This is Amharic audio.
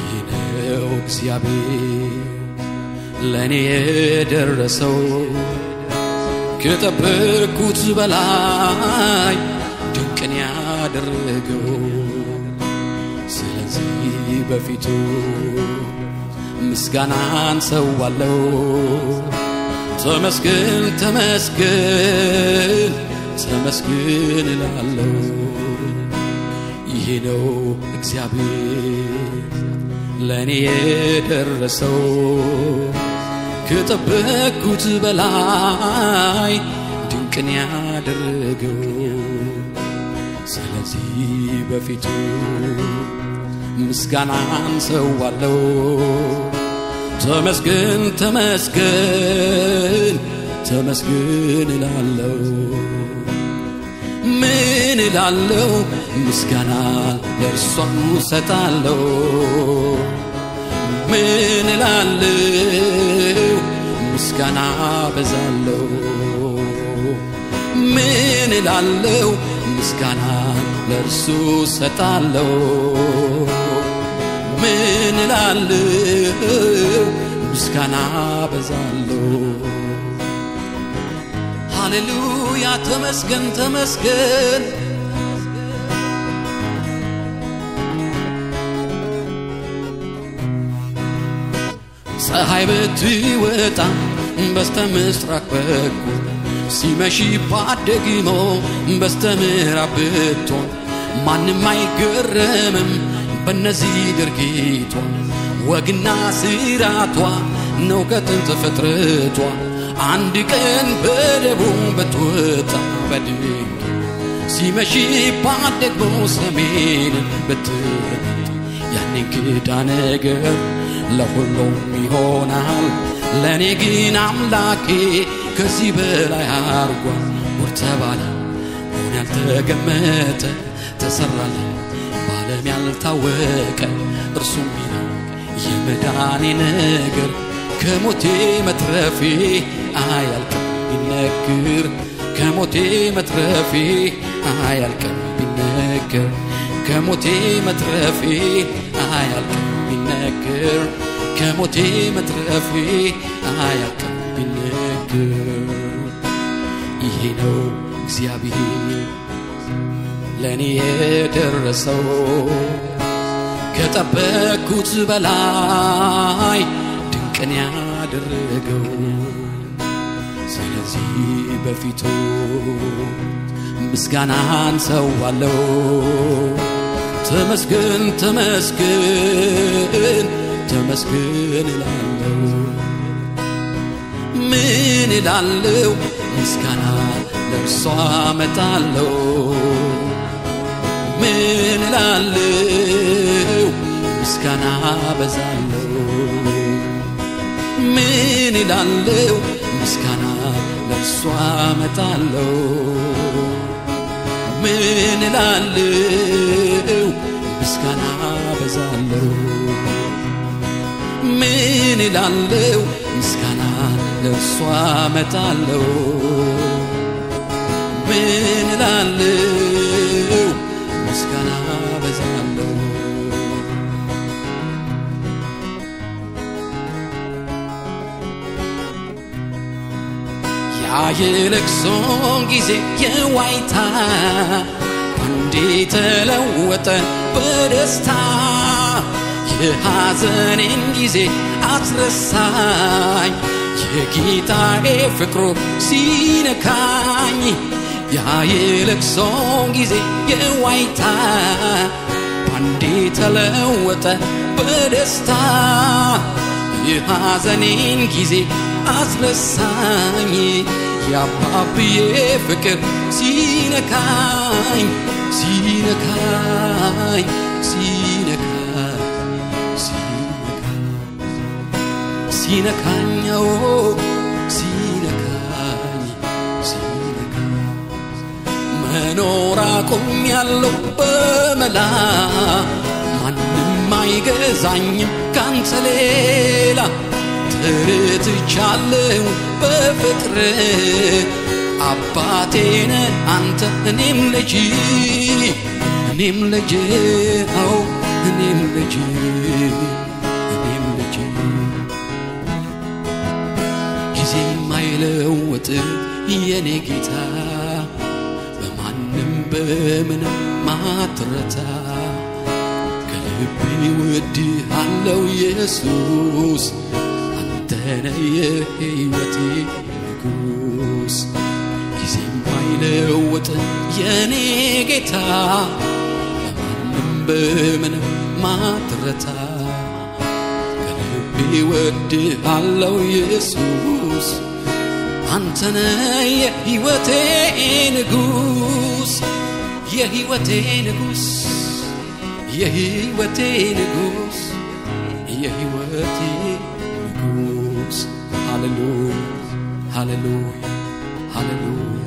ይነው እግዚአብሔር ለኔ የደረሰው ከጠበቅኩት በላይ ድንቅን ያደረገው ስለዚህ በፊቱ ምስጋናን ሰዋለው ተመስገን ተመስገን ተመስገን እላለሁ ይሄ ነው እግዚአብሔር ለኔ የደረሰው ከጠበቅኩት በላይ ድንቅን ያደረገው ስለዚህ በፊቱ ምስጋናን ሰዋለው ተመስገን ተመስገን ተመስገን እላለሁ ምን እላለሁ ምስጋና ለእርሱ እሰጣለሁ ምን እላለሁ ምስጋና በዛለሁ ምን እላለሁ ምስጋና ለእርሱ እሰጣለሁ ምን እላለሁ ምስጋና በዛለሁ ሃሌሉያ ተመስገን ተመስገን ፀሐይ ብትወጣ በስተምስራቅ በኩል ሲመሽባት ደግሞ በስተምዕራብ ብትሆን ማንም አይገረምም በእነዚህ ድርጊቷ ወግና ስራቷ ነው ከጥንት ፍጥረቷ አንድ ቀን በደቡብ ብትወጣ በድንቅ ሲመሽባት ደግሞ ሰሜን ብትወጣ ያኔ ክዳ ነገር ለሁሉም ይሆናል ለኔ ግን አምላኬ ከዚህ በላይ አርጓል ወርተባለ ሆነ ያልተገመተ ተሰራለ ባለም ያልታወቀ እርሱም ነው የመዳኔ ነገር ከሞቴ መትረፌ አያልቅም ቢነገር ከሞቴ መትረፌ አያልቅም ቢነገር ከሞቴ መትረፌ አያልቅም ቢነገር ከሞቴ መትረፌ አያልቅም ቢነገር ይሄ ነው እግዚአብሔር ለኔ የደረሰው ከጠበቅኩት በላይ ድንቅን ያደረገው ስለዚህ በፊቱ ምስጋናን ሰዋለው ተመስገን ተመስገን ተመስገን እላለሁ ምን እላለሁ ምስጋና ለእርሱ አመጣለሁ ምን እላለሁ ምስጋና በዛለሁ ምን እላለሁ ምስጋና ለእርሱ አመጣለሁ ምን እላለሁ ምስጋና በዛለሁ ምን እላለሁ ምስጋና ለእርሱ አመጣለሁ ምን እላለሁ ምስጋና በዛለሁ የለቅሶን ጊዜ የዋይታ ባንዴ ተለወጠ በደስታ የሐዘኔን ጊዜ አትረሳኝ የጌታዬ ፍቅሩ ሲነካኝ የለቅሶን ጊዜ የዋይታ ባንዴ ተለወጠ በደስታ የሐዘኔን ጊዜ አትረሳኝ ያባብዬ ፍቅር ሲነካኝ ሲነካኝ ሲነካኝ ሲነካኛው ሲነካኝ ሲነካኝ መኖር አቁሜያለሁ በመላ ማንም አይገዛኝም ካንተ ሌላ ተረትቻለሁ በፍቅር አባቴ ነህ አንተ እኔም ልጅ እኔም ልጅ ነው እኔም ልጅ ጊዜም አይለውጥ የኔ ጌታ በማንም በምንም ማትረታ ከልቤ እወድሃለሁ ኢየሱስ አንተነ የሕይወቴ ንጉስ ጊዜም አይለውጥ የኔ ጌታ በማንም በምንም ማትረታ ከልቤ እወድሃለሁ ኢየሱስ አንተነ የሕይወቴ ንጉስ የሕይወቴ ንጉስ የሕይወቴ ንጉስ የሕይወቴ ንጉስ ሃሌሉያ ሃሌሉያ ሃሌሉያ